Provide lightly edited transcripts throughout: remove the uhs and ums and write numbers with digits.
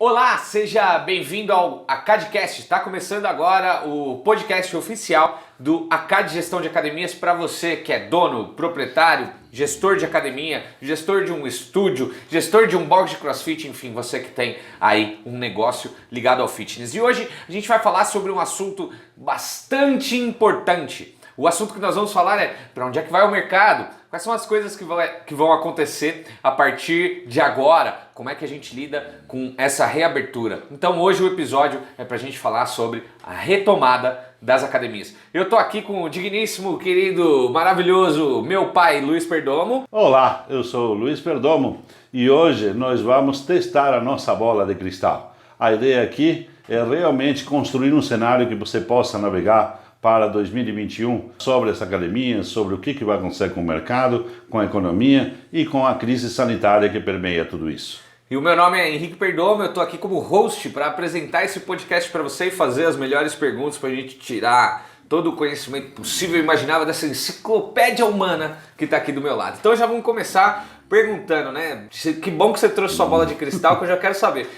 Olá, seja bem-vindo ao ACADcast. Está começando agora o podcast oficial do ACAD Gestão de Academias para você que é dono, proprietário, gestor de academia, gestor de um estúdio, gestor de um box de crossfit, enfim, você que tem aí um negócio ligado ao fitness. E hoje a gente vai falar sobre um assunto bastante importante. O assunto que nós vamos falar é para onde é que vai o mercado, quais são as coisas que vão acontecer a partir de agora, como é que a gente lida com essa reabertura. Então hoje o episódio é para a gente falar sobre a retomada das academias. Eu estou aqui com o digníssimo, querido, maravilhoso meu pai Luiz Perdomo. Olá, eu sou o Luiz Perdomo e hoje nós vamos testar a nossa bola de cristal. A ideia aqui é realmente construir um cenário que você possa navegar para 2021 sobre essa academia, sobre o que vai acontecer com o mercado, com a economia e com a crise sanitária que permeia tudo isso. E o meu nome é Henrique Perdomo, eu estou aqui como host para apresentar esse podcast para você e fazer as melhores perguntas para a gente tirar todo o conhecimento possível e imaginável dessa enciclopédia humana que está aqui do meu lado. Então já vamos começar perguntando, né? Que bom que você trouxe sua bola de cristal, que eu já quero saber.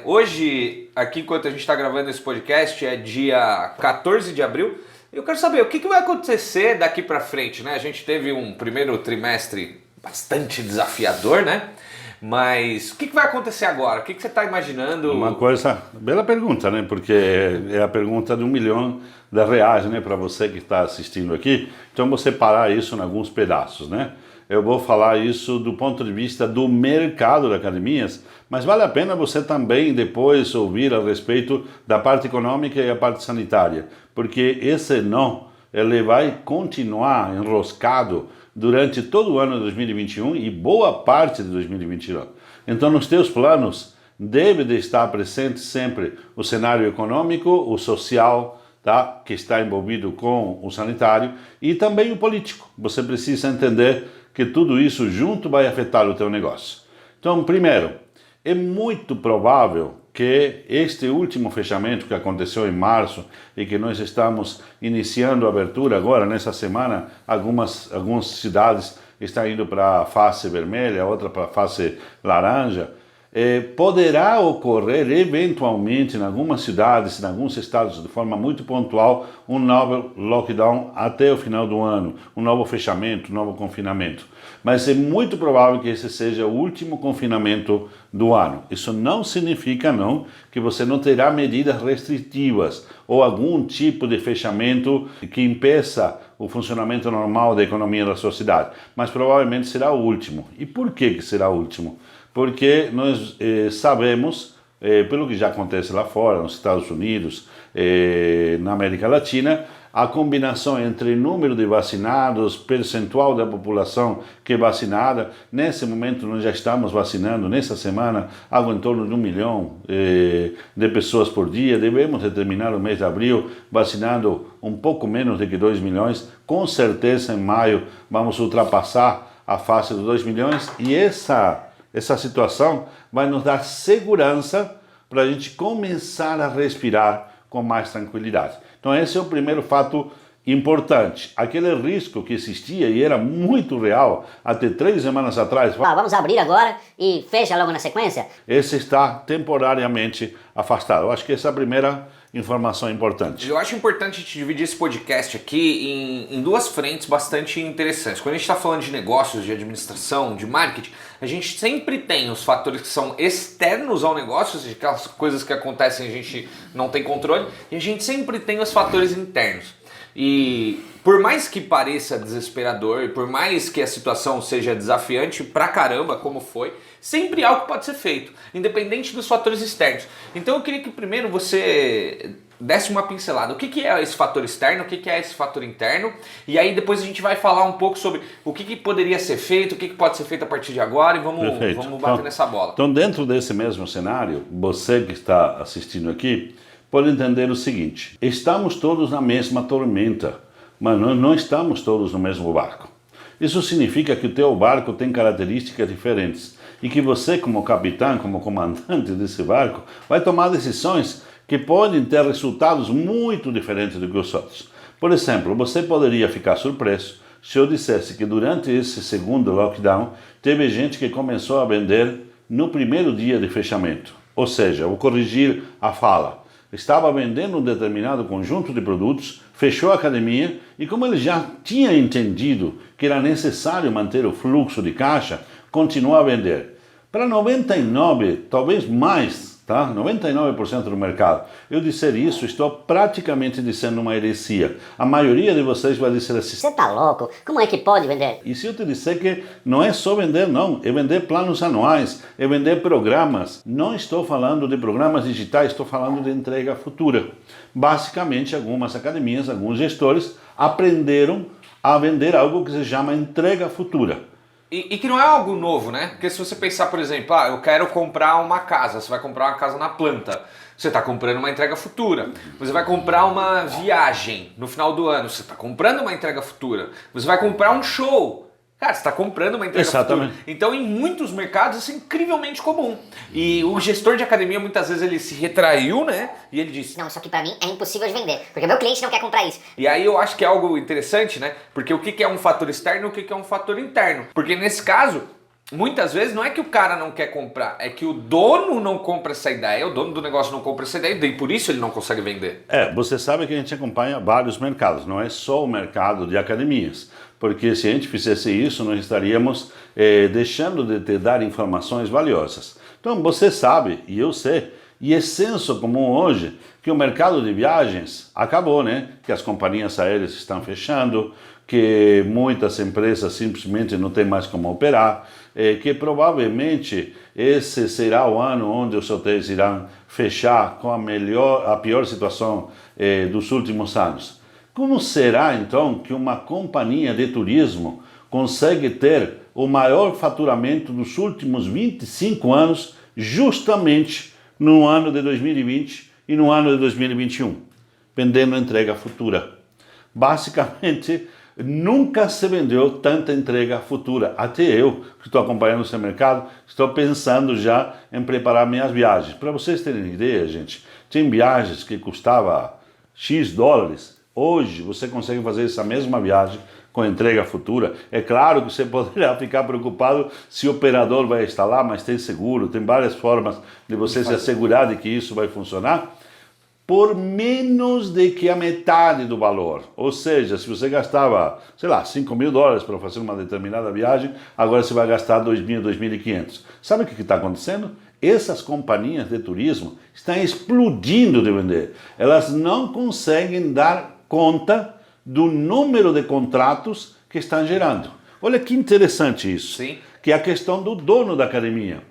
Hoje, aqui enquanto a gente está gravando esse podcast, é dia 14 de abril. Eu quero saber o que vai acontecer daqui para frente, né? A gente teve um primeiro trimestre bastante desafiador, né? Mas o que vai acontecer agora? O que você está imaginando? Uma coisa, bela pergunta, né? Porque é a pergunta de R$1 milhão, né? Para você que está assistindo aqui. Então, vou separar isso em alguns pedaços, né? Eu vou falar isso do ponto de vista do mercado de academias, mas vale a pena você também depois ouvir a respeito da parte econômica e a parte sanitária, porque esse não, ele vai continuar enroscado durante todo o ano de 2021 e boa parte de 2022. Então, nos teus planos, deve de estar presente sempre o cenário econômico, o social, tá? Que está envolvido com o sanitário e também o político. Você precisa entender que tudo isso junto vai afetar o teu negócio. Então, primeiro, é muito provável que este último fechamento que aconteceu em março e que nós estamos iniciando a abertura agora, nessa semana, algumas cidades estão indo para a fase vermelha, outra para a fase laranja, poderá ocorrer eventualmente em algumas cidades, em alguns estados, de forma muito pontual, um novo lockdown até o final do ano, um novo fechamento, um novo confinamento. Mas é muito provável que esse seja o último confinamento do ano. Isso não significa não que você não terá medidas restritivas ou algum tipo de fechamento que impeça o funcionamento normal da economia da sua cidade, mas provavelmente será o último. E por que será o último? Porque nós sabemos, pelo que já acontece lá fora, nos Estados Unidos, na América Latina, a combinação entre número de vacinados, percentual da população que é vacinada, nesse momento nós já estamos vacinando, nessa semana, algo em torno de 1 milhão de pessoas por dia, devemos terminar o mês de abril vacinando um pouco menos de que 2 milhões, com certeza em maio vamos ultrapassar a faixa dos 2 milhões e essa situação vai nos dar segurança para a gente começar a respirar com mais tranquilidade. Então esse é o primeiro fato importante. Aquele risco que existia e era muito real até 3 semanas atrás. Vamos abrir agora e fecha logo na sequência? Esse está temporariamente afastado. Eu acho que essa é a primeira informação importante. Eu acho importante a gente dividir esse podcast aqui em duas frentes bastante interessantes. Quando a gente está falando de negócios, de administração, de marketing, a gente sempre tem os fatores que são externos ao negócio, ou seja, aquelas coisas que acontecem e a gente não tem controle, e a gente sempre tem os fatores internos. E por mais que pareça desesperador, e por mais que a situação seja desafiante pra caramba, como foi, sempre algo pode ser feito, independente dos fatores externos. Então eu queria que primeiro você desse uma pincelada. O que é esse fator externo, o que é esse fator interno, e aí depois a gente vai falar um pouco sobre o que poderia ser feito, o que pode ser feito a partir de agora, e vamos bater nessa bola. Então, dentro desse mesmo cenário, você que está assistindo aqui, pode entender o seguinte: estamos todos na mesma tormenta, mas nós não estamos todos no mesmo barco. Isso significa que o teu barco tem características diferentes e que você, como capitão, como comandante desse barco, vai tomar decisões que podem ter resultados muito diferentes do que os outros. Por exemplo, você poderia ficar surpreso se eu dissesse que durante esse segundo lockdown teve gente que começou a vender no primeiro dia de fechamento. Ou seja, vou corrigir a fala. Estava vendendo um determinado conjunto de produtos, fechou a academia e como ele já tinha entendido que era necessário manter o fluxo de caixa, continuou a vender. Para 99, talvez mais, tá? 99% do mercado. Eu disser isso, estou praticamente dizendo uma heresia. A maioria de vocês vai dizer assim: Você tá louco? Como é que pode vender? e se eu te disser que não é só vender, não, é vender planos anuais, é vender programas. Não estou falando de programas digitais, estou falando de entrega futura. Basicamente, algumas academias, alguns gestores aprenderam a vender algo que se chama entrega futura. E que não é algo novo, né? Porque se você pensar, por exemplo, eu quero comprar uma casa, você vai comprar uma casa na planta, você está comprando uma entrega futura. Você vai comprar uma viagem no final do ano, você está comprando uma entrega futura. Você vai comprar um show, cara, você está comprando uma entrega Exatamente. futura. Então, em muitos mercados, isso é incrivelmente comum. E o gestor de academia, muitas vezes, ele se retraiu, né? E ele disse: Não, isso aqui pra mim é impossível de vender, porque meu cliente não quer comprar isso. E aí eu acho que é algo interessante, né? Porque o que é um fator externo e o que é um fator interno? Porque nesse caso, muitas vezes não é que o cara não quer comprar, é que o dono não compra essa ideia, o dono do negócio não compra essa ideia e por isso ele não consegue vender. Você sabe que a gente acompanha vários mercados, não é só o mercado de academias. Porque se a gente fizesse isso, nós estaríamos deixando de te dar informações valiosas. Então você sabe, e eu sei, e é senso comum hoje, que o mercado de viagens acabou, né? Que as companhias aéreas estão fechando, que muitas empresas simplesmente não têm mais como operar, que provavelmente esse será o ano onde os hotéis irão fechar com a pior situação dos últimos anos. Como será então que uma companhia de turismo consegue ter o maior faturamento dos últimos 25 anos justamente no ano de 2020 e no ano de 2021, vendendo entrega futura? Basicamente, nunca se vendeu tanta entrega futura. Até eu, que estou acompanhando esse mercado, estou pensando já em preparar minhas viagens. Para vocês terem ideia, gente, tem viagens que custava X dólares. Hoje você consegue fazer essa mesma viagem com entrega futura. É claro que você poderá ficar preocupado se o operador vai estar lá, mas tem seguro, tem várias formas de você se assegurar de que isso vai funcionar por menos de que a metade do valor. Ou seja, se você gastava, sei lá, $5.000 para fazer uma determinada viagem, agora você vai gastar 2.000, 2.500. Sabe o que está acontecendo? Essas companhias de turismo estão explodindo de vender. Elas não conseguem dar conta do número de contratos que estão gerando. Olha que interessante isso. Sim. Que é a questão do dono da academia.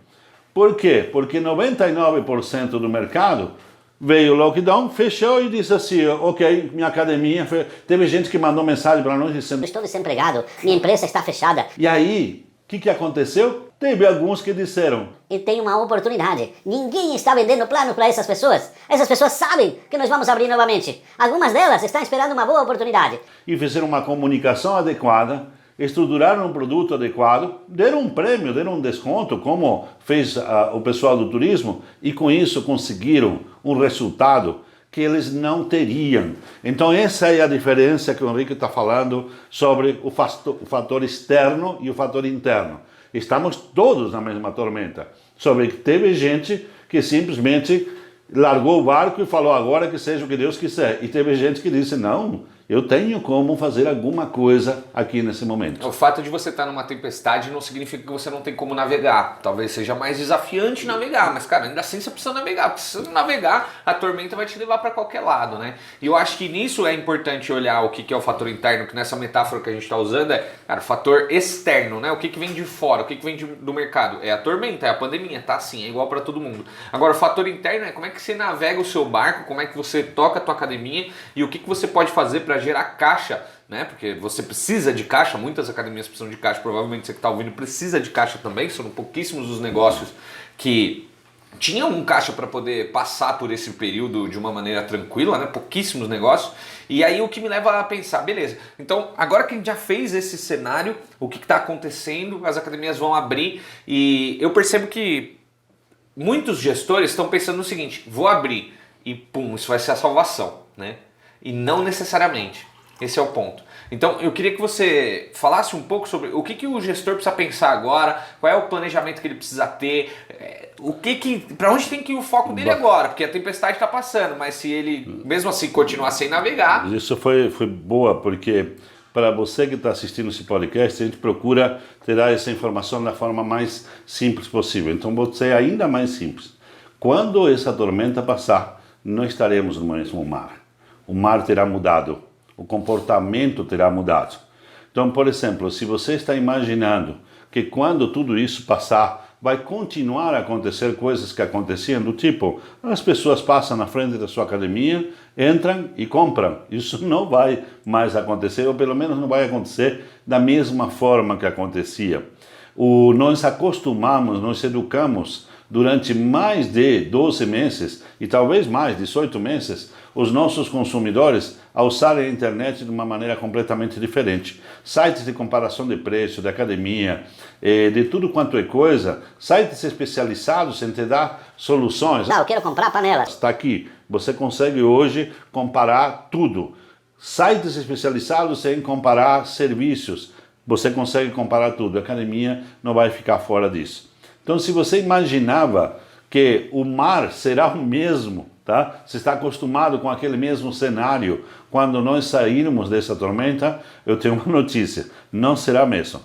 Por quê? Porque 99% do mercado veio o lockdown, fechou e disse assim: ok, minha academia... Teve gente que mandou mensagem para nós dizendo: Estou desempregado, minha empresa está fechada. E aí, o que aconteceu? Teve alguns que disseram: E tem uma oportunidade. Ninguém está vendendo plano para essas pessoas. Essas pessoas sabem que nós vamos abrir novamente. Algumas delas estão esperando uma boa oportunidade. E fizeram uma comunicação adequada, estruturaram um produto adequado, deram um prêmio, deram um desconto, como fez o pessoal do turismo, e com isso conseguiram um resultado que eles não teriam. Então essa é a diferença que o Henrique está falando sobre o fator externo e o fator interno. Estamos todos na mesma tormenta. Sobre que teve gente que simplesmente largou o barco e falou agora que seja o que Deus quiser. E teve gente que disse: não, eu tenho como fazer alguma coisa aqui nesse momento. O fato de você estar numa tempestade não significa que você não tem como navegar. Talvez seja mais desafiante navegar, mas cara, ainda assim você precisa navegar. Porque se você não navegar, a tormenta vai te levar para qualquer lado, né? E eu acho que nisso é importante olhar o que é o fator interno, que nessa metáfora que a gente está usando é, cara, o fator externo, né? O que vem de fora, o que vem do mercado. É a tormenta, é a pandemia, tá? Sim, é igual para todo mundo. Agora, o fator interno é como é que você navega o seu barco, como é que você toca a tua academia e o que você pode fazer para gerar caixa, né? Porque você precisa de caixa, muitas academias precisam de caixa, provavelmente você que está ouvindo precisa de caixa também, são pouquíssimos os negócios que tinham um caixa para poder passar por esse período de uma maneira tranquila, né? Pouquíssimos negócios. E aí o que me leva a pensar, beleza, então agora que a gente já fez esse cenário, o que está acontecendo, as academias vão abrir e eu percebo que muitos gestores estão pensando no seguinte: vou abrir e pum, isso vai ser a salvação, né? E não necessariamente. Esse é o ponto. Então, eu queria que você falasse um pouco sobre o que o gestor precisa pensar agora, qual é o planejamento que ele precisa ter, para onde tem que ir o foco dele agora, porque a tempestade está passando, mas se ele, mesmo assim, continuar sem navegar... Isso foi boa, porque para você que está assistindo esse podcast, a gente procura tirar essa informação da forma mais simples possível. Então, vou ser ainda mais simples. Quando essa tormenta passar, não estaremos no mesmo mar. O mar terá mudado. O comportamento terá mudado. Então, por exemplo, se você está imaginando que quando tudo isso passar, vai continuar a acontecer coisas que aconteciam do tipo, as pessoas passam na frente da sua academia, entram e compram. Isso não vai mais acontecer, ou pelo menos não vai acontecer da mesma forma que acontecia. Nós acostumamos, nós educamos durante mais de 12 meses, e talvez mais, 18 meses, os nossos consumidores a usarem a internet de uma maneira completamente diferente. Sites de comparação de preço, de academia, de tudo quanto é coisa, sites especializados em te dar soluções. Não, eu quero comprar panelas. Está aqui, você consegue hoje comparar tudo. Sites especializados em comparar serviços, você consegue comparar tudo. A academia não vai ficar fora disso. Então, se você imaginava que o mar será o mesmo, tá? Você está acostumado com aquele mesmo cenário, quando nós sairmos dessa tormenta, eu tenho uma notícia, não será mesmo.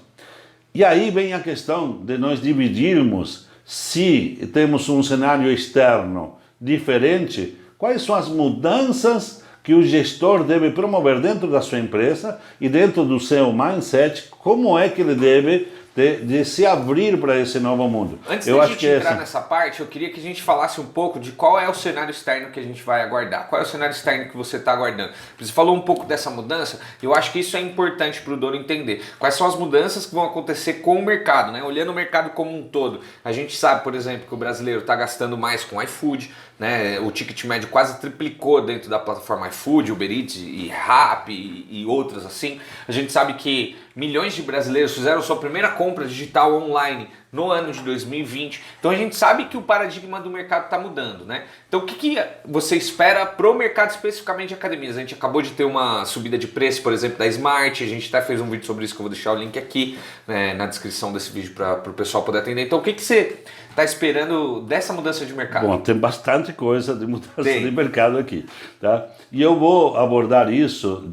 E aí vem a questão de nós dividirmos, se temos um cenário externo diferente, quais são as mudanças que o gestor deve promover dentro da sua empresa e dentro do seu mindset, como é que ele deve de se abrir para esse novo mundo. Antes de a gente entrar nessa parte, eu queria que a gente falasse um pouco de qual é o cenário externo que a gente vai aguardar. Qual é o cenário externo que você está aguardando? Você falou um pouco dessa mudança, eu acho que isso é importante para o dono entender. Quais são as mudanças que vão acontecer com o mercado, né? Olhando o mercado como um todo. A gente sabe, por exemplo, que o brasileiro está gastando mais com iFood, né? O ticket médio quase triplicou dentro da plataforma iFood, Uber Eats e Rappi e outras assim. A gente sabe que milhões de brasileiros fizeram sua primeira compra digital online no ano de 2020. Então a gente sabe que o paradigma do mercado está mudando, né? Então o que você espera para o mercado especificamente de academias? A gente acabou de ter uma subida de preço, por exemplo, da Smart. A gente até fez um vídeo sobre isso que eu vou deixar o link aqui, né, na descrição desse vídeo para o pessoal poder atender. Então o que você está esperando dessa mudança de mercado? Bom, tem bastante coisa de mudança de mercado aqui, tá? E eu vou abordar isso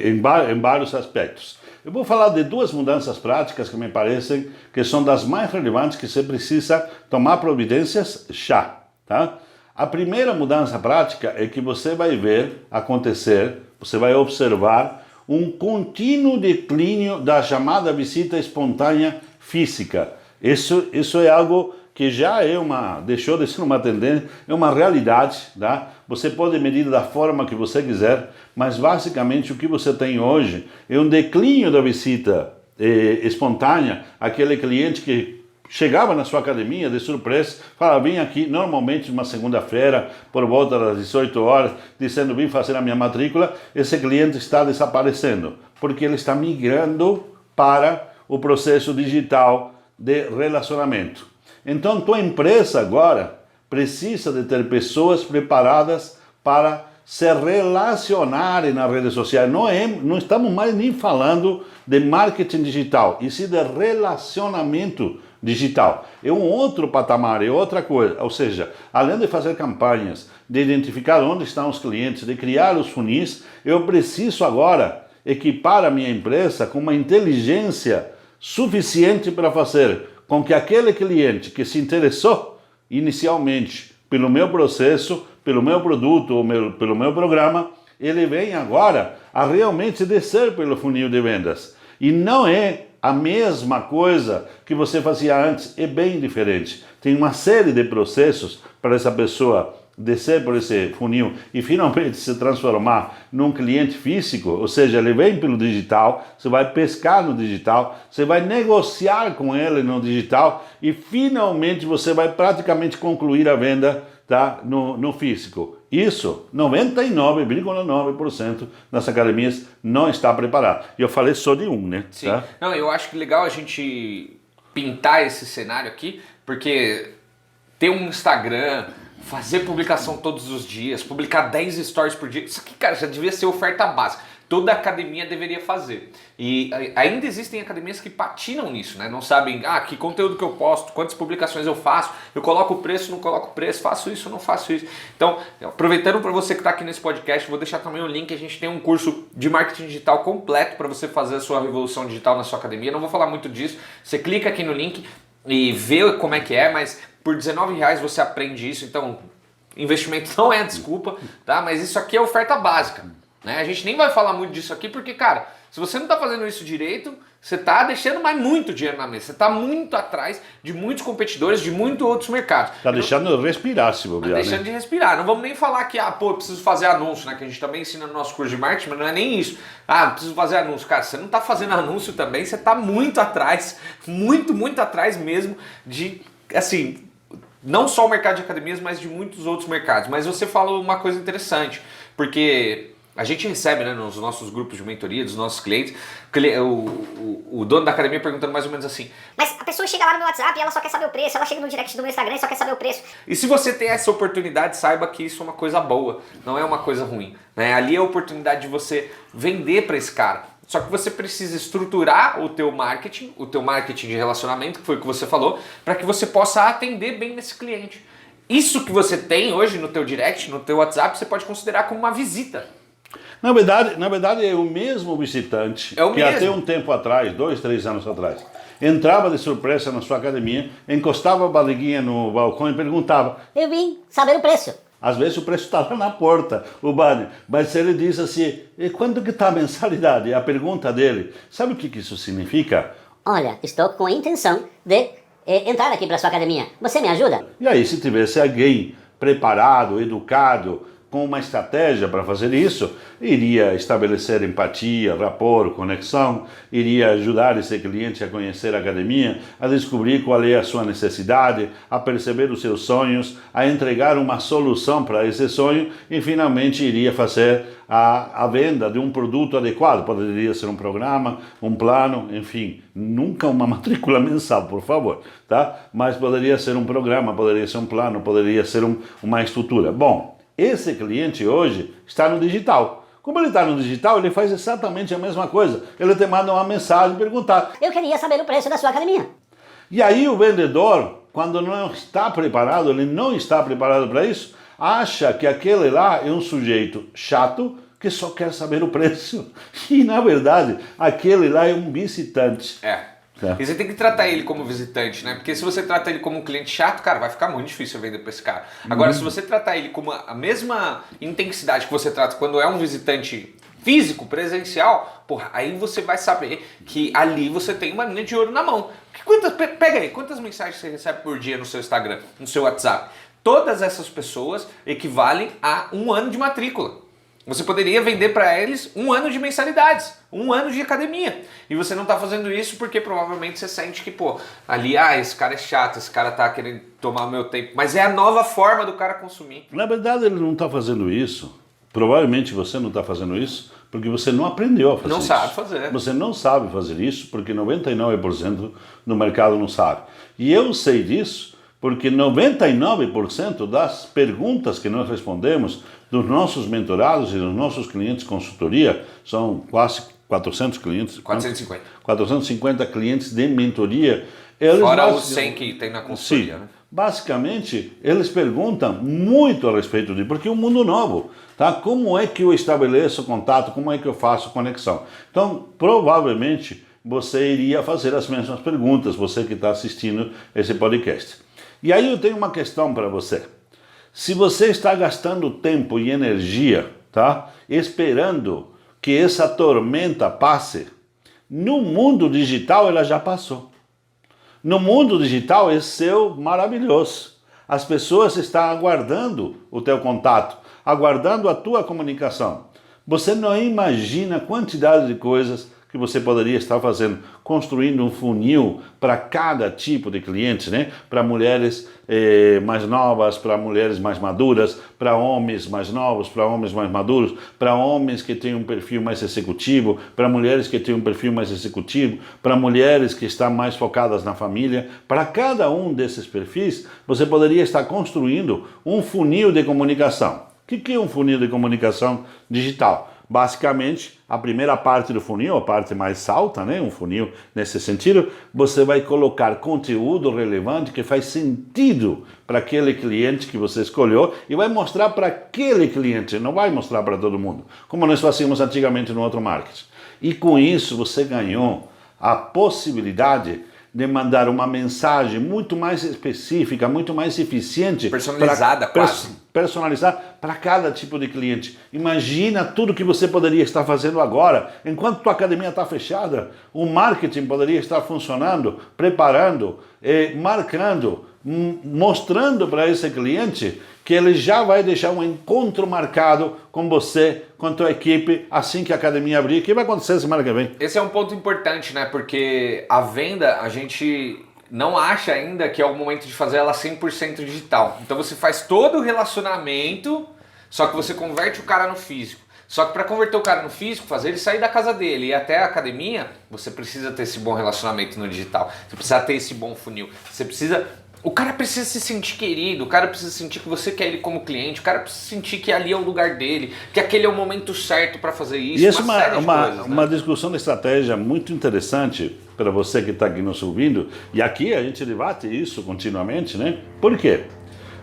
em vários aspectos. Eu vou falar de duas mudanças práticas que me parecem que são das mais relevantes que você precisa tomar providências já, tá? A primeira mudança prática é que você vai ver acontecer, você vai observar um contínuo declínio da chamada visita espontânea física. Isso é algo que já deixou de ser uma tendência, é uma realidade, tá? Você pode medir da forma que você quiser, mas basicamente o que você tem hoje é um declínio da visita espontânea, aquele cliente que chegava na sua academia de surpresa, falava, vim aqui normalmente numa segunda-feira, por volta das 18 horas, dizendo, vim fazer a minha matrícula, esse cliente está desaparecendo, porque ele está migrando para o processo digital de relacionamento. Então, tua empresa agora precisa de ter pessoas preparadas para se relacionarem nas redes sociais. Não estamos mais nem falando de marketing digital, e sim de relacionamento digital. É um outro patamar, é outra coisa. Ou seja, além de fazer campanhas, de identificar onde estão os clientes, de criar os funis, eu preciso agora equipar a minha empresa com uma inteligência suficiente para fazer com que aquele cliente que se interessou inicialmente pelo meu processo, pelo meu produto ou pelo meu programa, ele vem agora a realmente descer pelo funil de vendas. E não é a mesma coisa que você fazia antes, é bem diferente. Tem uma série de processos para essa pessoa descer por esse funil e finalmente se transformar num cliente físico, ou seja, ele vem pelo digital, você vai pescar no digital, você vai negociar com ele no digital e finalmente você vai praticamente concluir a venda, tá, no físico. Isso, 99,9% das academias não está preparado. E eu falei só de um, né? Sim. Tá? Não, eu acho que legal a gente pintar esse cenário aqui, porque ter um Instagram, fazer publicação todos os dias, publicar 10 stories por dia, isso aqui, cara, já devia ser oferta básica. toda academia deveria fazer. E ainda existem academias que patinam nisso, né? Não sabem, que conteúdo que eu posto, quantas publicações eu faço, eu coloco o preço, não coloco o preço, faço isso, não faço isso. Então, aproveitando para você que está aqui nesse podcast, vou deixar também o link, a gente tem um curso de marketing digital completo para você fazer a sua revolução digital na sua academia. Não vou falar muito disso, você clica aqui no link e vê como é que é, mas por R$19 você aprende isso, então investimento não é desculpa, tá? Mas isso aqui é oferta básica, né? A gente nem vai falar muito disso aqui porque, cara, se você não está fazendo isso direito, você está deixando mais muito dinheiro na mesa, você está muito atrás de muitos competidores, de muitos outros mercados. Está deixando de respirar, se bobear, deixando, né? De respirar. Não vamos nem falar que, eu preciso fazer anúncio, né? Que a gente também ensina no nosso curso de marketing, mas não é nem isso. Preciso fazer anúncio. Cara, você não está fazendo anúncio também, você está muito atrás, muito atrás mesmo de, assim, não só o mercado de academias, mas de muitos outros mercados. Mas você falou uma coisa interessante, porque a gente recebe, né, nos nossos grupos de mentoria, dos nossos clientes, o dono da academia perguntando mais ou menos assim: mas a pessoa chega lá no meu WhatsApp e ela só quer saber o preço, ela chega no direct do meu Instagram e só quer saber o preço. E se você tem essa oportunidade, saiba que isso é uma coisa boa, não é uma coisa ruim, né? Ali é a oportunidade de você vender para esse cara. Só que você precisa estruturar o teu marketing de relacionamento, que foi o que você falou, para que você possa atender bem nesse cliente. Isso que você tem hoje no teu direct, no teu WhatsApp, você pode considerar como uma visita. Na verdade é o mesmo visitante que mesmo. Até um tempo atrás, 2, 3 anos atrás, entrava de surpresa na sua academia, encostava a barriguinha no balcão e perguntava: eu vim saber o preço. Às vezes o preço está lá na porta, o banner, mas ele diz assim: e quanto que está a mensalidade? A pergunta dele, sabe o que isso significa? Olha, estou com a intenção de entrar aqui para sua academia, você me ajuda? E aí, se tivesse alguém preparado, educado, com uma estratégia para fazer isso, iria estabelecer empatia, rapport, conexão, iria ajudar esse cliente a conhecer a academia, a descobrir qual é a sua necessidade, a perceber os seus sonhos, a entregar uma solução para esse sonho e finalmente iria fazer a venda de um produto adequado. Poderia ser um programa, um plano, enfim, nunca uma matrícula mensal, por favor, tá? Mas poderia ser um programa, poderia ser um plano, poderia ser uma estrutura. Bom, esse cliente hoje está no digital. Como ele está no digital, ele faz exatamente a mesma coisa. Ele te manda uma mensagem perguntar: eu queria saber o preço da sua academia. E aí o vendedor, quando não está preparado, ele não está preparado para isso, acha que aquele lá é um sujeito chato que só quer saber o preço. E na verdade, aquele lá é um visitante. E você tem que tratar ele como visitante, né? Porque se você trata ele como um cliente chato, cara, vai ficar muito difícil vender para esse cara. Agora, se você tratar ele com a mesma intensidade que você trata quando é um visitante físico, presencial, aí você vai saber que ali você tem uma mina de ouro na mão. Pega aí, quantas mensagens você recebe por dia no seu Instagram, no seu WhatsApp? Todas essas pessoas equivalem a 1 ano de matrícula. Você poderia vender para eles 1 ano de mensalidades, 1 ano de academia. E você não está fazendo isso porque provavelmente você sente que, ali, esse cara é chato, esse cara tá querendo tomar o meu tempo. Mas é a nova forma do cara consumir. Na verdade, ele não está fazendo isso. Provavelmente você não está fazendo isso porque você não aprendeu a fazer isso. Não sabe fazer. Você não sabe fazer isso porque 99% do mercado não sabe. E eu sei disso porque 99% das perguntas que nós respondemos dos nossos mentorados e dos nossos clientes de consultoria, são quase 400 clientes. 450. 450 clientes de mentoria. Fora os 100 que tem na consultoria, sim, né? Basicamente, eles perguntam muito a respeito disso, porque é um mundo novo, tá? Como é que eu estabeleço contato, como é que eu faço conexão? Então, provavelmente, você iria fazer as mesmas perguntas, você que está assistindo esse podcast. E aí eu tenho uma questão para você. Se você está gastando tempo e energia, tá? Esperando que essa tormenta passe, no mundo digital ela já passou. No mundo digital esse é maravilhoso. As pessoas estão aguardando o teu contato, aguardando a tua comunicação. Você não imagina a quantidade de coisas que você poderia estar fazendo, construindo um funil para cada tipo de cliente, né? Para mulheres mais novas, para mulheres mais maduras, para homens mais novos, para homens mais maduros, para homens que têm um perfil mais executivo, para mulheres que têm um perfil mais executivo, para mulheres que estão mais focadas na família. Para cada um desses perfis, você poderia estar construindo um funil de comunicação. O que é um funil de comunicação digital? basicamente, a primeira parte do funil, a parte mais alta, né, um funil nesse sentido, você vai colocar conteúdo relevante que faz sentido para aquele cliente que você escolheu e vai mostrar para aquele cliente, não vai mostrar para todo mundo, como nós fazíamos antigamente no outro marketing. E com isso você ganhou a possibilidade de mandar uma mensagem muito mais específica, muito mais eficiente. Personalizada, quase. Personalizar para cada tipo de cliente. Imagina tudo que você poderia estar fazendo agora. Enquanto tua academia está fechada, o marketing poderia estar funcionando, preparando, marcando, mostrando para esse cliente que ele já vai deixar um encontro marcado com você, com a tua equipe, assim que a academia abrir. O que vai acontecer semana que vem? Esse é um ponto importante, né? Porque a venda, a gente não acha ainda que é o momento de fazer ela 100% digital. Então você faz todo o relacionamento, só que você converte o cara no físico. Só que para converter o cara no físico, fazer ele sair da casa dele e ir até a academia, você precisa ter esse bom relacionamento no digital. Você precisa ter esse bom funil. Você precisa... O cara precisa se sentir querido, o cara precisa sentir que você quer ele como cliente, o cara precisa sentir que ali é o lugar dele, que aquele é o momento certo para fazer isso. E essa é uma discussão de estratégia muito interessante para você que está aqui nos ouvindo, e aqui a gente debate isso continuamente, né? Por quê?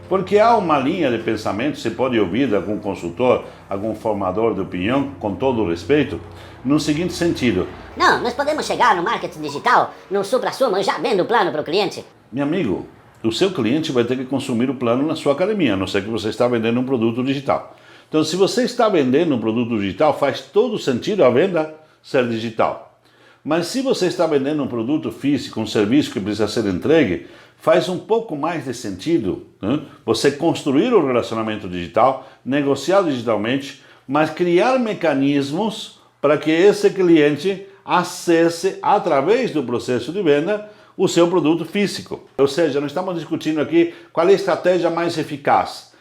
Porque há uma linha de pensamento, você pode ouvir de algum consultor, algum formador de opinião, com todo o respeito, no seguinte sentido. Não, nós podemos chegar no marketing digital, no supra-sumo, já vendo o plano para o cliente. Meu amigo, o seu cliente vai ter que consumir o plano na sua academia, a não ser que você está vendendo um produto digital. Então, se você está vendendo um produto digital, faz todo sentido a venda ser digital. Mas se você está vendendo um produto físico, um serviço que precisa ser entregue, faz um pouco mais de sentido, né? Você construir o relacionamento digital, negociar digitalmente, mas criar mecanismos para que esse cliente acesse, através do processo de venda, o seu produto físico. Ou seja, nós estamos discutindo aqui qual é a estratégia mais eficaz.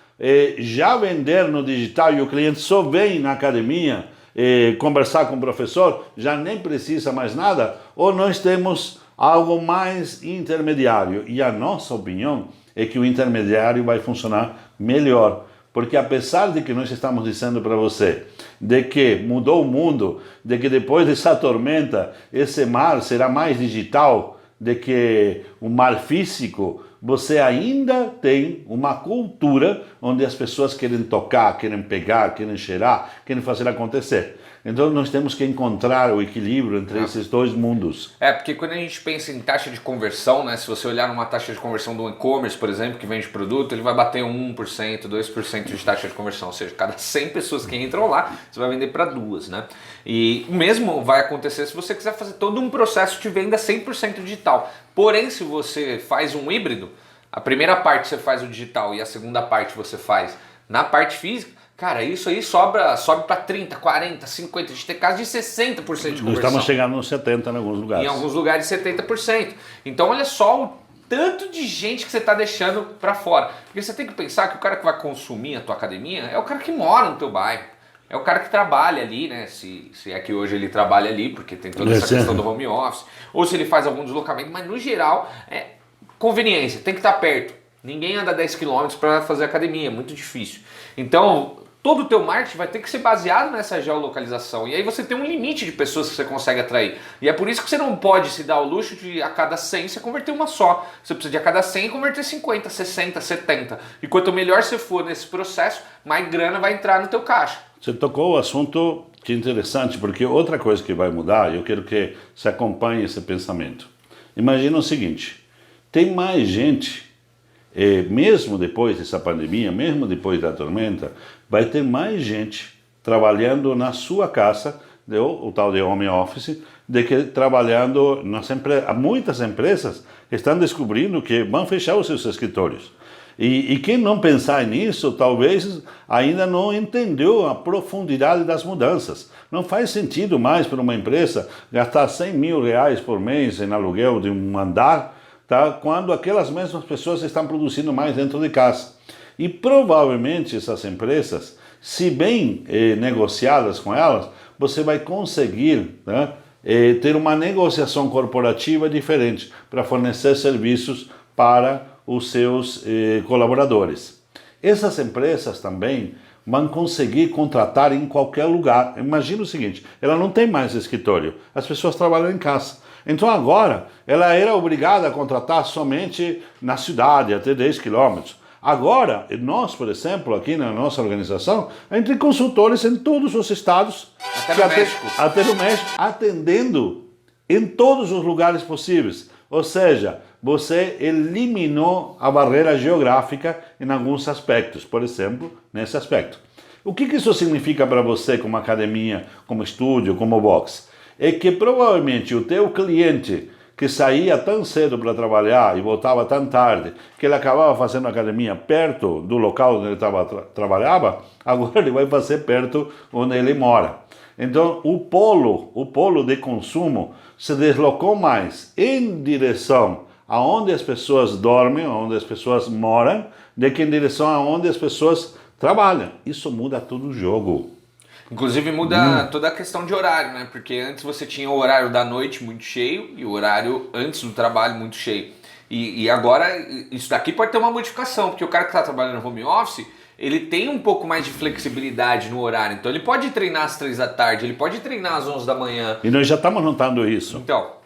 Já vender no digital e o cliente só vem na academia conversar com o professor, já nem precisa mais nada, ou nós temos algo mais intermediário? E a nossa opinião é que o intermediário vai funcionar melhor. Porque apesar de que nós estamos dizendo para você de que mudou o mundo, de que depois dessa tormenta esse mar será mais digital, de que o mar físico, você ainda tem uma cultura onde as pessoas querem tocar, querem pegar, querem cheirar, querem fazer acontecer. Então nós temos que encontrar o equilíbrio entre esses dois mundos. Porque quando a gente pensa em taxa de conversão, né, se você olhar numa taxa de conversão do e-commerce, por exemplo, que vende produto, ele vai bater 1%, 2% de taxa de conversão, ou seja, cada 100 pessoas que entram lá, você vai vender para 2, né? E o mesmo vai acontecer se você quiser fazer todo um processo de venda 100% digital. Porém, se você faz um híbrido, a primeira parte você faz o digital e a segunda parte você faz na parte física, cara, isso aí sobe para 30, 40, 50, a gente tem casos de 60% de conversão. Nós estamos chegando nos 70% em alguns lugares. Em alguns lugares 70%. Então olha só o tanto de gente que você está deixando para fora. Porque você tem que pensar que o cara que vai consumir a tua academia é o cara que mora no teu bairro. É o cara que trabalha ali, né? Se é que hoje ele trabalha ali, porque tem toda essa questão do home office. Ou se ele faz algum deslocamento, mas no geral é conveniência, tem que estar perto. Ninguém anda 10 km para fazer academia, é muito difícil. Então, todo o teu marketing vai ter que ser baseado nessa geolocalização. E aí você tem um limite de pessoas que você consegue atrair. E é por isso que você não pode se dar o luxo de a cada 100 você converter uma só. Você precisa de a cada 100 converter 50, 60, 70. E quanto melhor você for nesse processo, mais grana vai entrar no teu caixa. Você tocou o assunto que é interessante, porque outra coisa que vai mudar, eu quero que você acompanhe esse pensamento. Imagina o seguinte, tem mais gente, mesmo depois dessa pandemia, mesmo depois da tormenta, vai ter mais gente trabalhando na sua casa, o tal de home office, do que trabalhando nas empresas. Muitas empresas estão descobrindo que vão fechar os seus escritórios. E quem não pensar nisso, talvez ainda não entendeu a profundidade das mudanças. Não faz sentido mais para uma empresa gastar 100 mil reais por mês em aluguel de um andar, tá? Quando aquelas mesmas pessoas estão produzindo mais dentro de casa. E provavelmente essas empresas, se bem negociadas com elas, você vai conseguir, né, ter uma negociação corporativa diferente para fornecer serviços para os seus colaboradores. Essas empresas também vão conseguir contratar em qualquer lugar. Imagina o seguinte, ela não tem mais escritório, as pessoas trabalham em casa. Então agora, ela era obrigada a contratar somente na cidade, até 10 quilômetros. Agora, nós, por exemplo, aqui na nossa organização, a gente tem consultores em todos os estados. Até no México. Atendendo em todos os lugares possíveis. Ou seja, você eliminou a barreira geográfica em alguns aspectos, por exemplo, nesse aspecto. O que isso significa para você como academia, como estúdio, como box? É que provavelmente o teu cliente que saía tão cedo para trabalhar e voltava tão tarde, que ele acabava fazendo academia perto do local onde ele trabalhava, agora ele vai fazer perto onde ele mora. Então o polo de consumo se deslocou mais em direção aonde as pessoas dormem, aonde as pessoas moram, do que em direção aonde as pessoas trabalham. Isso muda todo o jogo. Inclusive muda toda a questão de horário, né? Porque antes você tinha o horário da noite muito cheio e o horário antes do trabalho muito cheio. E agora isso daqui pode ter uma modificação, porque o cara que está trabalhando no home office, ele tem um pouco mais de flexibilidade no horário. Então ele pode treinar às 3 da tarde, ele pode treinar às 11 da manhã. E nós já estamos notando isso. Então,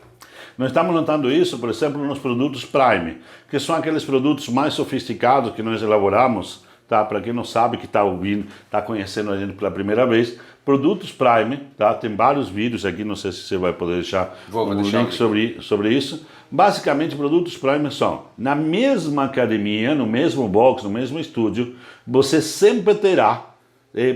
nós estamos notando isso, por exemplo, nos produtos Prime, que são aqueles produtos mais sofisticados que nós elaboramos. Tá? Para quem não sabe, que está ouvindo, está conhecendo a gente pela primeira vez, produtos Prime, tá? Tem vários vídeos aqui, não sei se você vai poder deixar um link sobre isso. Basicamente, produtos Prime são, na mesma academia, no mesmo box, no mesmo estúdio, você sempre terá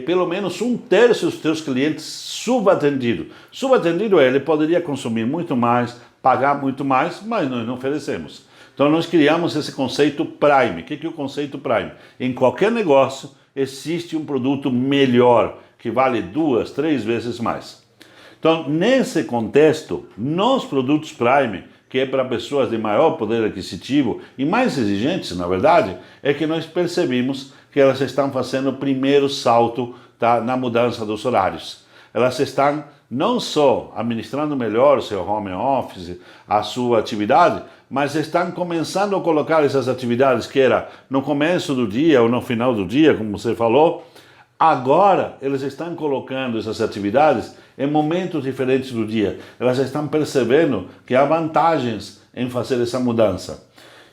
pelo menos 1/3 dos seus clientes subatendido. Subatendido ele poderia consumir muito mais, pagar muito mais, mas nós não oferecemos. Então nós criamos esse conceito Prime. O que é o conceito Prime? Em qualquer negócio existe um produto melhor, que vale 2, 3 vezes mais. Então nesse contexto, nos produtos Prime, que é para pessoas de maior poder aquisitivo e mais exigentes, na verdade, é que nós percebemos que elas estão fazendo o primeiro salto, tá, na mudança dos horários. Elas estão não só administrando melhor o seu home office, a sua atividade, mas estão começando a colocar essas atividades que era no começo do dia ou no final do dia, como você falou. Agora eles estão colocando essas atividades em momentos diferentes do dia. Elas estão percebendo que há vantagens em fazer essa mudança.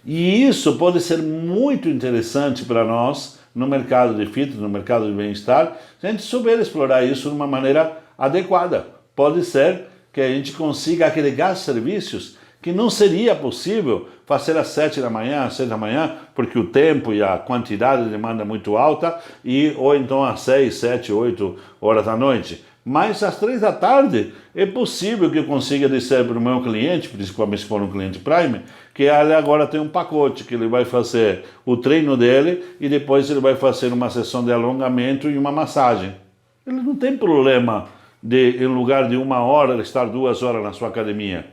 E isso pode ser muito interessante para nós no mercado de fitness, no mercado de bem-estar, se a gente souber explorar isso de uma maneira adequada. Pode ser que a gente consiga agregar serviços que não seria possível fazer às 7 da manhã, às 6 da manhã, porque o tempo e a quantidade de demanda é muito alta, ou então às 6, 7, 8 horas da noite. Mas às 3 da tarde é possível que eu consiga dizer para o meu cliente, principalmente se for um cliente Prime, que ele agora tem um pacote, que ele vai fazer o treino dele e depois ele vai fazer uma sessão de alongamento e uma massagem. Ele não tem problema de, em lugar de 1 hora, ele estar 2 horas na sua academia.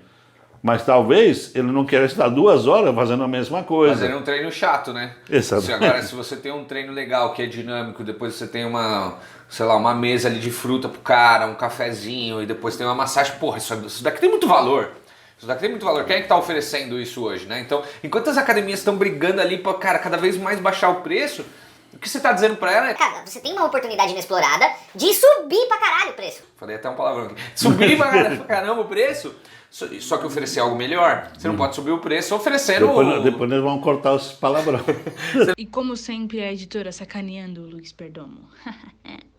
Mas talvez ele não queira estar 2 horas fazendo a mesma coisa. Fazendo um treino chato, né? Exatamente. Agora, se você tem um treino legal, que é dinâmico, depois você tem uma mesa ali de fruta pro cara, um cafezinho, e depois tem uma massagem, porra, isso daqui tem muito valor. Isso daqui tem muito valor. Quem é que tá oferecendo isso hoje, né? Então, enquanto as academias estão brigando ali pra, cara, cada vez mais baixar o preço, o que você tá dizendo pra ela é... Cara, você tem uma oportunidade inexplorada de subir pra caralho o preço. Falei até um palavrão aqui. Subir pra caramba o preço... Só que oferecer algo melhor, você não pode subir o preço oferecendo... Depois nós vamos cortar os palavrões. E como sempre, a editora sacaneando o Luiz Perdomo.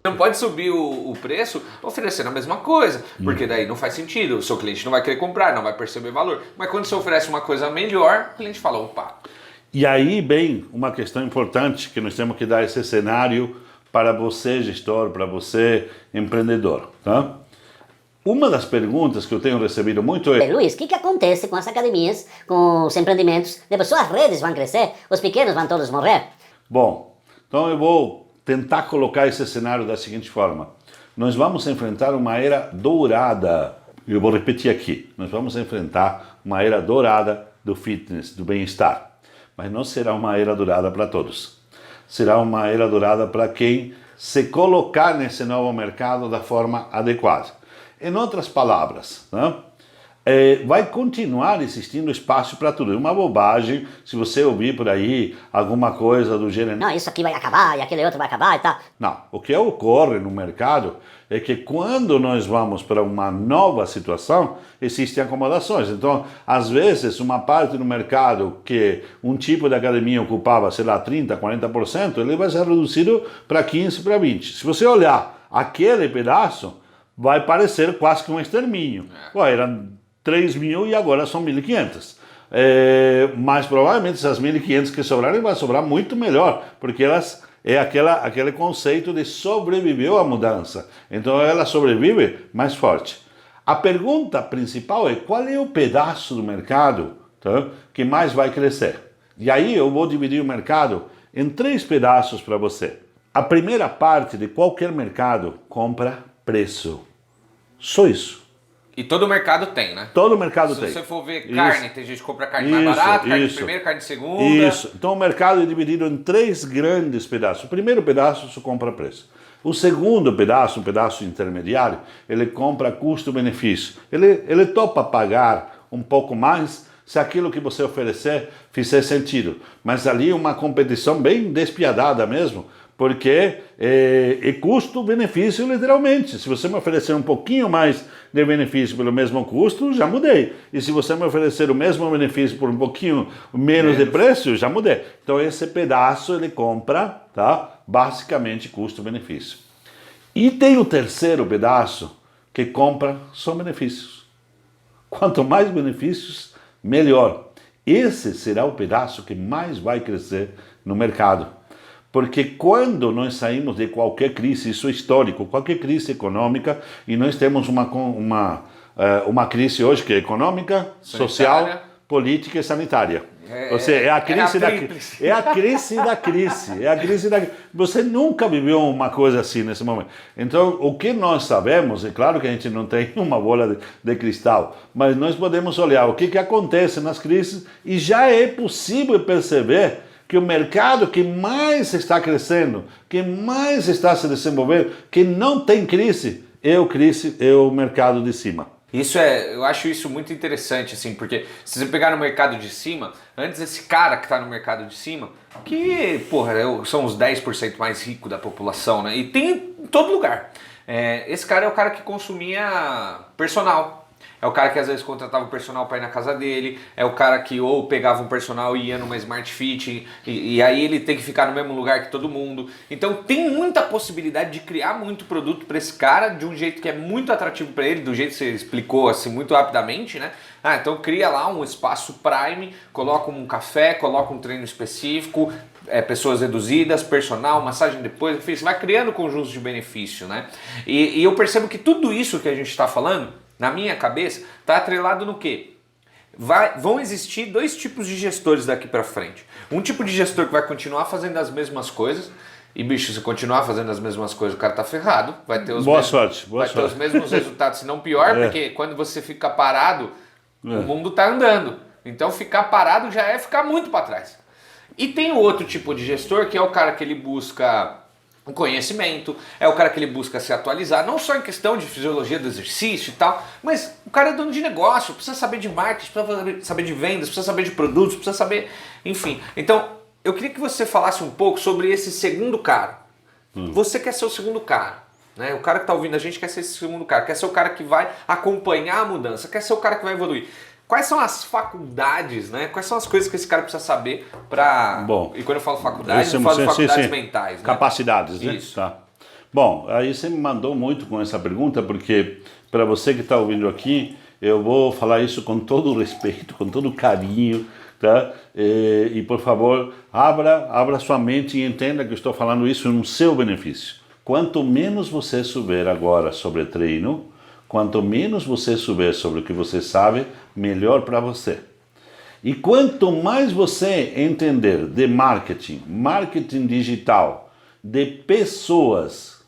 Não pode subir o preço oferecendo a mesma coisa, porque daí não faz sentido, o seu cliente não vai querer comprar, não vai perceber valor. Mas quando você oferece uma coisa melhor, o cliente fala, opa. E aí vem uma questão importante, que nós temos que dar esse cenário para você, gestor, para você, empreendedor, tá? Uma das perguntas que eu tenho recebido muito é... Luiz, o que acontece com as academias, com os empreendimentos? Depois suas redes vão crescer, os pequenos vão todos morrer? Bom, então eu vou tentar colocar esse cenário da seguinte forma. Nós vamos enfrentar uma era dourada. Eu vou repetir aqui. Nós vamos enfrentar uma era dourada do fitness, do bem-estar. Mas não será uma era dourada para todos. Será uma era dourada para quem se colocar nesse novo mercado da forma adequada. Em outras palavras, né? vai continuar existindo espaço para tudo. É uma bobagem se você ouvir por aí alguma coisa do gênero. Não, isso aqui vai acabar e aquele outro vai acabar e tal. Não, o que ocorre no mercado é que quando nós vamos para uma nova situação, existem acomodações. Então, às vezes, uma parte do mercado que um tipo de academia ocupava, sei lá, 30%, 40%, ele vai ser reduzido para 15%, para 20%. Se você olhar aquele pedaço, vai parecer quase que um extermínio. Ué, eram 3.000 e agora são 1.500. Mas provavelmente essas 1.500 que sobrarem vai sobrar muito melhor, porque elas aquele conceito de sobreviveu à mudança. Então ela sobrevive mais forte. A pergunta principal é qual é o pedaço do mercado, tá, que mais vai crescer? E aí eu vou dividir o mercado em 3 pedaços para você. A primeira parte de qualquer mercado compra preço. Só isso. E todo mercado tem, né? Todo mercado tem. Se você for ver carne, tem gente que compra carne mais barata, carne de primeira, carne de segunda. Isso. Então o mercado é dividido em 3 grandes pedaços. O primeiro pedaço você compra preço. O segundo pedaço, um pedaço intermediário, ele compra custo-benefício. Ele topa pagar um pouco mais se aquilo que você oferecer fizer sentido. Mas ali é uma competição bem despiadada mesmo, porque é custo-benefício literalmente. Se você me oferecer um pouquinho mais de benefício pelo mesmo custo, já mudei. E se você me oferecer o mesmo benefício por um pouquinho menos de preço, já mudei. Então esse pedaço ele compra, tá? Basicamente custo-benefício. E tem o terceiro pedaço que compra só benefícios. Quanto mais benefícios, melhor. Esse será o pedaço que mais vai crescer no mercado. Porque quando nós saímos de qualquer crise, isso é histórico, qualquer crise econômica, e nós temos uma crise hoje que é econômica, sanitária, social, política e sanitária. É a crise da crise. Você nunca viveu uma coisa assim nesse momento. Então, o que nós sabemos, é claro que a gente não tem uma bola de cristal, mas nós podemos olhar o que acontece nas crises e já é possível perceber que o mercado que mais está crescendo, que mais está se desenvolvendo, que não tem crise, é o mercado de cima. Eu acho isso muito interessante, assim, porque se você pegar no mercado de cima, antes esse cara que está no mercado de cima, que, porra, são os 10% mais ricos da população, né? E tem em todo lugar. Esse cara é o cara que consumia personal. É o cara que às vezes contratava o personal para ir na casa dele, é o cara que ou pegava um personal e ia numa Smart Fit, e aí ele tem que ficar no mesmo lugar que todo mundo. Então tem muita possibilidade de criar muito produto para esse cara de um jeito que é muito atrativo para ele, do jeito que você explicou assim muito rapidamente, né? Então cria lá um espaço Prime, coloca um café, coloca um treino específico, pessoas reduzidas, personal, massagem depois, enfim, você vai criando conjuntos de benefício, né? E eu percebo que tudo isso que a gente está falando, na minha cabeça, está atrelado no quê? Vão existir 2 tipos de gestores daqui para frente. Um tipo de gestor que vai continuar fazendo as mesmas coisas, e bicho, se continuar fazendo as mesmas coisas, o cara tá ferrado, vai ter os mesmos resultados, se não pior, porque quando você fica parado, o mundo tá andando. Então ficar parado já é ficar muito para trás. E tem o outro tipo de gestor, que é o cara que ele busca um conhecimento, é o cara que ele busca se atualizar, não só em questão de fisiologia do exercício e tal, mas o cara é dono de negócio, precisa saber de marketing, precisa saber de vendas, precisa saber de produtos, precisa saber, enfim. Então, eu queria que você falasse um pouco sobre esse segundo cara. Você quer ser o segundo cara, né? O cara que está ouvindo a gente quer ser esse segundo cara, quer ser o cara que vai acompanhar a mudança, quer ser o cara que vai evoluir. Quais são as faculdades, né? Quais são as coisas que esse cara precisa saber para... Bom, e quando eu falo faculdade, eu falo faculdades mentais, né? Capacidades, né? Isso. Tá. Bom, aí você me mandou muito com essa pergunta, porque para você que está ouvindo aqui, eu vou falar isso com todo o respeito, com todo o carinho, tá? E por favor, abra sua mente e entenda que eu estou falando isso no seu benefício. Quanto menos você souber agora sobre treino, quanto menos você souber sobre o que você sabe, melhor para você. E quanto mais você entender de marketing digital, de pessoas,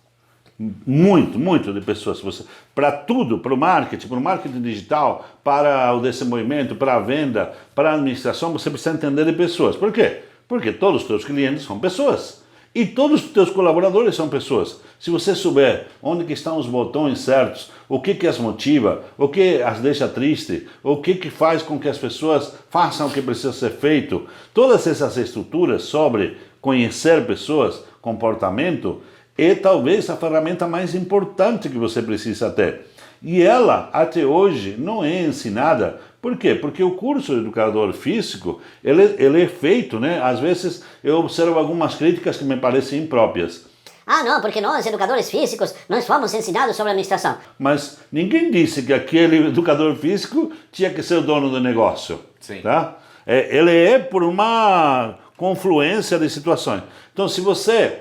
muito de pessoas, para tudo, para o marketing digital, para o desenvolvimento, para a venda, para a administração, você precisa entender de pessoas. Por quê? Porque todos os seus clientes são pessoas. E todos os teus colaboradores são pessoas. Se você souber onde que estão os botões certos, o que as motiva, o que as deixa triste, o que faz com que as pessoas façam o que precisa ser feito, todas essas estruturas sobre conhecer pessoas, comportamento, é talvez a ferramenta mais importante que você precisa ter. E ela, até hoje, não é ensinada. Por quê? Porque o curso de educador físico, ele é feito, né? Às vezes eu observo algumas críticas que me parecem impróprias. Ah, não, porque nós, educadores físicos, nós fomos ensinados sobre administração. Mas ninguém disse que aquele educador físico tinha que ser o dono do negócio. Sim. Tá? Ele é por uma confluência de situações. Então, se você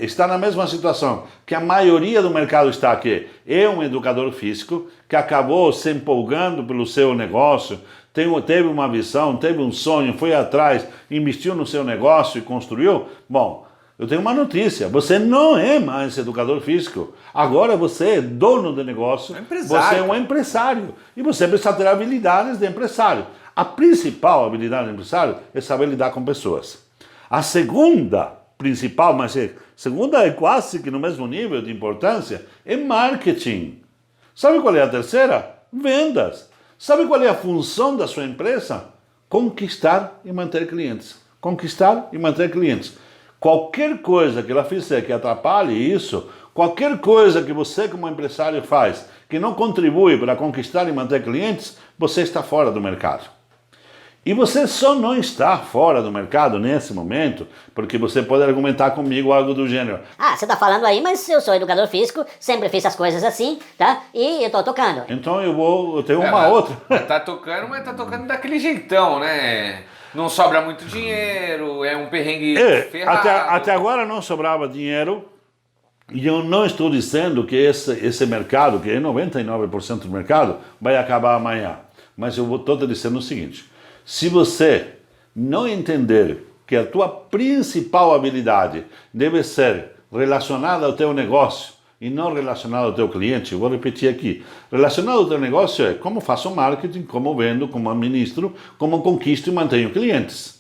está na mesma situação que a maioria do mercado está aqui, é um educador físico que acabou se empolgando pelo seu negócio, teve uma visão, teve um sonho, foi atrás, investiu no seu negócio e construiu, bom, eu tenho uma notícia, você não é mais educador físico, agora você é dono do negócio, você é um empresário e você precisa ter habilidades de empresário. A principal habilidade de empresário é saber lidar com pessoas. A segunda principal, mas a segunda é quase que no mesmo nível de importância, é marketing. Sabe qual é a terceira? Vendas. Sabe qual é a função da sua empresa? Conquistar e manter clientes. Conquistar e manter clientes. Qualquer coisa que ela fizer que atrapalhe isso, qualquer coisa que você como empresário faz que não contribui para conquistar e manter clientes, você está fora do mercado. E você só não está fora do mercado nesse momento, porque você pode argumentar comigo algo do gênero. Ah, você tá falando aí, mas eu sou educador físico, sempre fiz as coisas assim, tá? E eu tô tocando. Então eu tenho uma outra. Tá tocando, mas tá tocando daquele jeitão, né? Não sobra muito dinheiro, é um perrengue ferrado. Até agora não sobrava dinheiro, e eu não estou dizendo que esse mercado, que é 99% do mercado, vai acabar amanhã. Mas eu estou te dizendo o seguinte. Se você não entender que a tua principal habilidade deve ser relacionada ao teu negócio e não relacionada ao teu cliente, eu vou repetir aqui, relacionado ao teu negócio é como faço marketing, como vendo, como administro, como conquisto e mantenho clientes.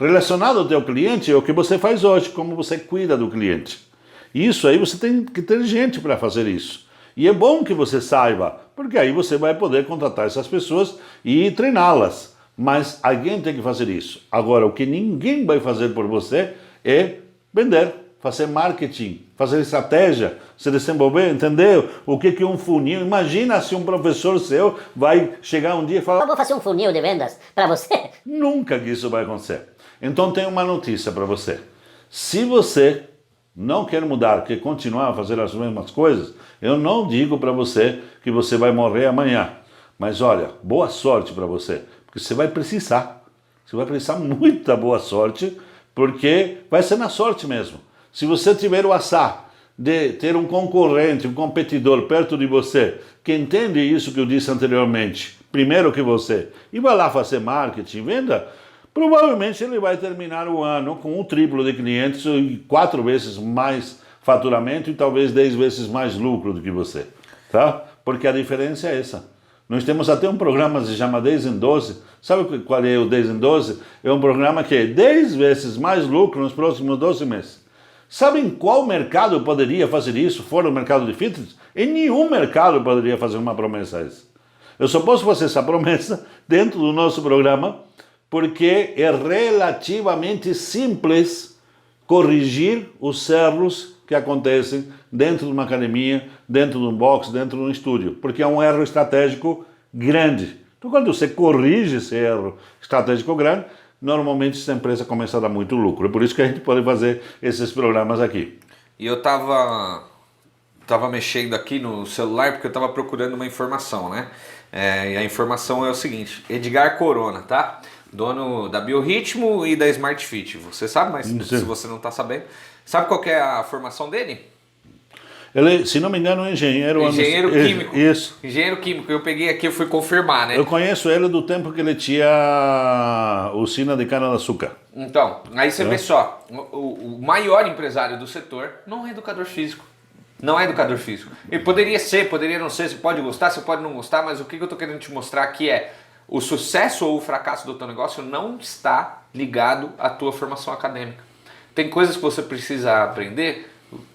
Relacionado ao teu cliente é o que você faz hoje, como você cuida do cliente. Isso aí você tem que ter gente para fazer isso. E é bom que você saiba, porque aí você vai poder contratar essas pessoas e treiná-las. Mas alguém tem que fazer isso. Agora, o que ninguém vai fazer por você é vender, fazer marketing, fazer estratégia, se desenvolver, entendeu? O que é um funil? Imagina se um professor seu vai chegar um dia e falar: Eu vou fazer um funil de vendas para você. Nunca que isso vai acontecer. Então tem uma notícia para você. Se você não quer mudar, quer continuar a fazer as mesmas coisas, eu não digo para você que você vai morrer amanhã. Mas olha, boa sorte para você. Você vai precisar muita boa sorte, porque vai ser na sorte mesmo. Se você tiver o azar de ter um concorrente, um competidor perto de você, que entende isso que eu disse anteriormente, primeiro que você, e vai lá fazer marketing, venda, provavelmente ele vai terminar o ano com o triplo de clientes e 4 vezes mais faturamento e talvez 10 vezes mais lucro do que você, tá? Porque a diferença é essa. Nós temos até um programa que se chama 10 em 12. Sabe qual é o 10 em 12? É um programa que é 10 vezes mais lucro nos próximos 12 meses. Sabe em qual mercado poderia fazer isso fora do mercado de fitness? Em nenhum mercado poderia fazer uma promessa essa. Eu só posso fazer essa promessa dentro do nosso programa porque é relativamente simples corrigir os erros que acontecem dentro de uma academia, dentro de um box, dentro de um estúdio, porque é um erro estratégico grande. Então, quando você corrige esse erro estratégico grande, normalmente essa empresa começa a dar muito lucro. É por isso que a gente pode fazer esses programas aqui. E eu tava mexendo aqui no celular porque eu tava procurando uma informação, né? E a informação é o seguinte: Edgar Corona, tá? Dono da Biorritmo e da Smart Fit. Você sabe, mas se você não tá sabendo. Sabe qual que é a formação dele? Ele, se não me engano, é engenheiro químico. Isso. Engenheiro químico. Eu peguei aqui, eu fui confirmar, né? Eu conheço ele do tempo que ele tinha usina de cana-de-açúcar. Então, aí você vê só, o maior empresário do setor não é educador físico. Não é educador físico. Ele poderia ser, poderia não ser, você pode gostar, você pode não gostar, mas o que eu tô querendo te mostrar aqui é o sucesso ou o fracasso do teu negócio não está ligado à tua formação acadêmica. tem coisas que você precisa aprender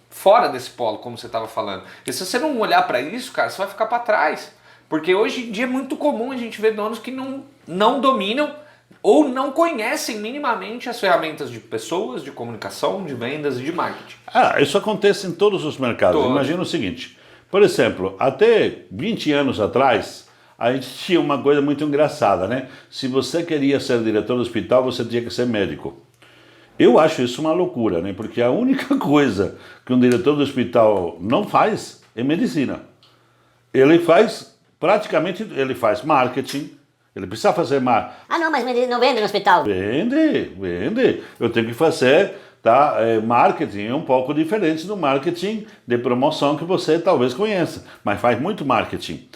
fora desse polo, como você estava falando. E se você não olhar para isso, cara, você vai ficar para trás. Porque hoje em dia é muito comum a gente ver donos que não dominam ou não conhecem minimamente as ferramentas de pessoas, de comunicação, de vendas e de marketing. Isso acontece em todos os mercados. Todos. Imagina o seguinte, por exemplo, até 20 anos atrás, a gente tinha uma coisa muito engraçada, né? Se você queria ser diretor do hospital, você tinha que ser médico. Eu acho isso uma loucura, né? Porque a única coisa que um diretor do hospital não faz é medicina. Ele faz, praticamente, ele faz marketing, ele precisa fazer marketing. Ah, não, mas não vende no hospital. Vende. Eu tenho que fazer, tá? Marketing é um pouco diferente do marketing de promoção que você talvez conheça, mas faz muito marketing.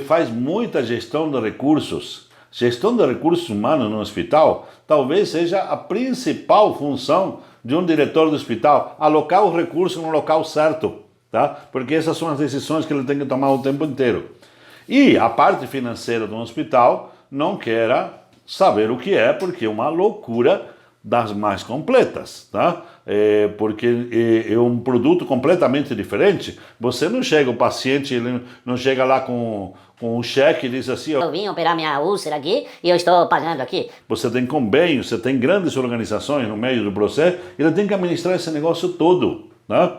Faz muita gestão de recursos. Gestão de recursos humanos no hospital talvez seja a principal função de um diretor do hospital, alocar o recurso no local certo, tá? Porque essas são as decisões que ele tem que tomar o tempo inteiro. E a parte financeira do hospital não queira saber o que é, porque é uma loucura das mais completas, tá? Porque é um produto completamente diferente. Você não chega, o paciente ele não chega lá com um cheque e diz assim... Eu vim operar minha úlcera aqui e eu estou pagando aqui. Você tem convênio, você tem grandes organizações no meio do processo, ele tem que administrar esse negócio todo, né?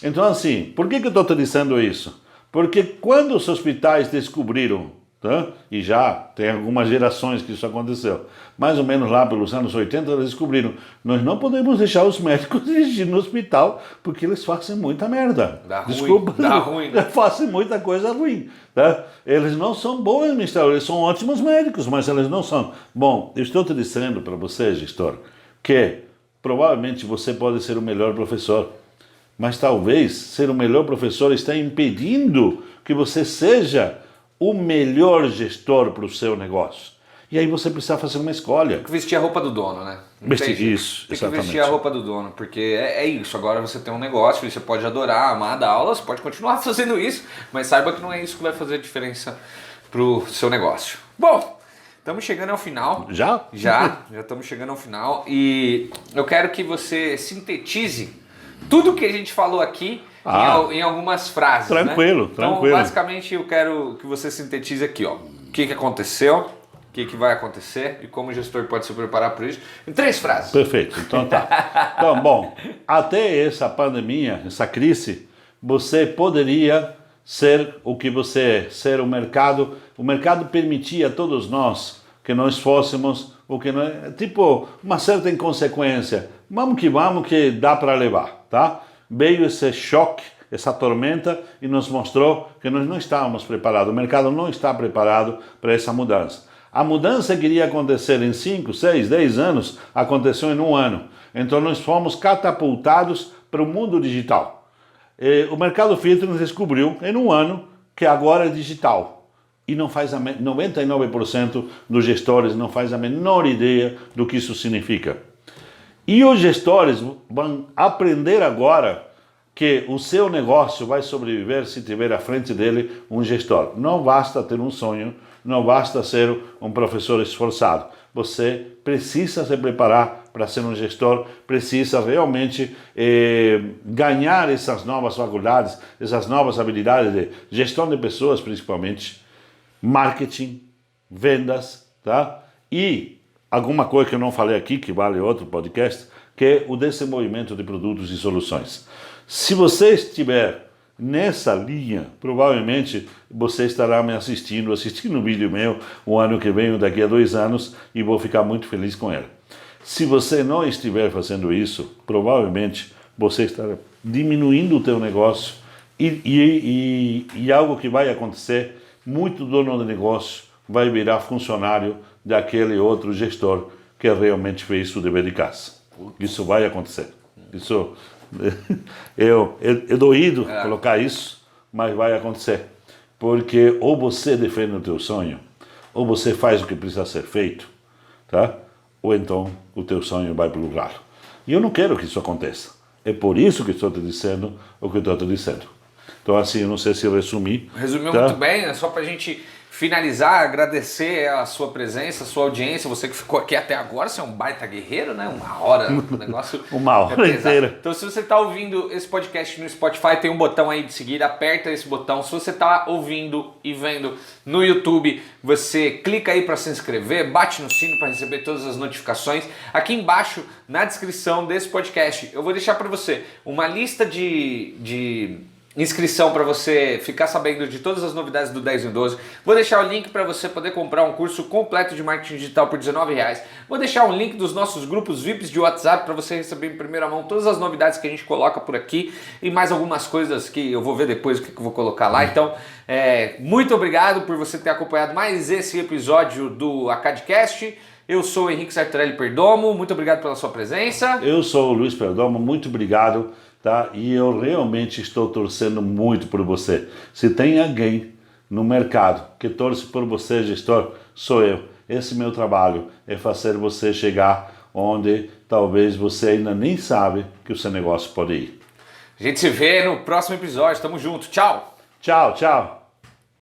Então assim, por que eu estou te dizendo isso? Porque quando os hospitais descobriram, tá? E já tem algumas gerações que isso aconteceu, mais ou menos lá pelos anos 80, eles descobriram, nós não podemos deixar os médicos dirigir no hospital, porque eles fazem muita merda. Dá ruim. Fazem muita coisa ruim. Tá? Eles não são bons administradores, eles são ótimos médicos, mas eles não são. Bom, eu estou te dizendo para você, gestor, que provavelmente você pode ser o melhor professor, mas talvez ser o melhor professor está impedindo que você seja o melhor gestor para o seu negócio. E aí você precisa fazer uma escolha. Tem que vestir a roupa do dono, né? Isso, tem exatamente. que vestir a roupa do dono, porque é isso. Agora você tem um negócio e você pode adorar, amar dar aula, você pode continuar fazendo isso, mas saiba que não é isso que vai fazer a diferença pro seu negócio. Bom, estamos chegando ao final. Já? Já estamos chegando ao final e eu quero que você sintetize tudo que a gente falou aqui em algumas frases. Tranquilo, né? Então, basicamente, eu quero que você sintetize aqui, ó, o que aconteceu, o que vai acontecer e como o gestor pode se preparar para isso, em 3 frases. Perfeito, então tá. Então, bom, até essa pandemia, essa crise, você poderia ser o que você é, ser o mercado permitia a todos nós que nós fôssemos o que nós, tipo, uma certa inconsequência, vamos que dá para levar, tá? Veio esse choque, essa tormenta e nos mostrou que nós não estávamos preparados, o mercado não está preparado para essa mudança. A mudança que iria acontecer em 5, 6, 10 anos, aconteceu em 1 ano. Então nós fomos catapultados para o mundo digital. O mercado fitness descobriu em 1 ano que agora é digital. E não faz 99% dos gestores não faz a menor ideia do que isso significa. E os gestores vão aprender agora que o seu negócio vai sobreviver se tiver à frente dele um gestor. Não basta ter um sonho, não basta ser um professor esforçado. Você precisa se preparar para ser um gestor, precisa realmente ganhar essas novas faculdades, essas novas habilidades de gestão de pessoas, principalmente, marketing, vendas, tá? E alguma coisa que eu não falei aqui, que vale outro podcast, que é o desenvolvimento de produtos e soluções. Se você estiver nessa linha, provavelmente você estará me assistindo um vídeo meu o ano que vem, daqui a 2 anos, e vou ficar muito feliz com ele. Se você não estiver fazendo isso, provavelmente você estará diminuindo o teu negócio e algo que vai acontecer, muito dono de negócio vai virar funcionário daquele outro gestor que realmente fez o dever de casa. Isso vai acontecer. Isso é doído colocar isso, mas vai acontecer. Porque ou você defende o teu sonho, ou você faz o que precisa ser feito, tá? Ou então o teu sonho vai para o lugar. E eu não quero que isso aconteça. É por isso que estou te dizendo o que estou te dizendo. Então assim, eu não sei se eu resumi. Resumiu tá? muito bem, é só para a gente finalizar, agradecer a sua presença, a sua audiência, você que ficou aqui até agora, você é um baita guerreiro, né? Uma hora, o negócio Uma hora inteira. Então se você está ouvindo esse podcast no Spotify, tem um botão aí de seguir, aperta esse botão. Se você está ouvindo e vendo no YouTube, você clica aí para se inscrever, bate no sino para receber todas as notificações. Aqui embaixo, na descrição desse podcast, eu vou deixar para você uma lista de inscrição para você ficar sabendo de todas as novidades do 10 em 12. Vou deixar o link para você poder comprar um curso completo de marketing digital por R$19. Vou deixar um link dos nossos grupos VIPs de WhatsApp para você receber em primeira mão todas as novidades que a gente coloca por aqui e mais algumas coisas que eu vou ver depois o que eu vou colocar lá. Então, muito obrigado por você ter acompanhado mais esse episódio do AcadCast. Eu sou o Henrique Sartorelli Perdomo, muito obrigado pela sua presença. Eu sou o Luiz Perdomo, muito obrigado. Tá? E eu realmente estou torcendo muito por você. Se tem alguém no mercado que torce por você, gestor, sou eu. Esse meu trabalho é fazer você chegar onde talvez você ainda nem sabe que o seu negócio pode ir. A gente se vê no próximo episódio. Tamo junto. Tchau! Tchau, tchau!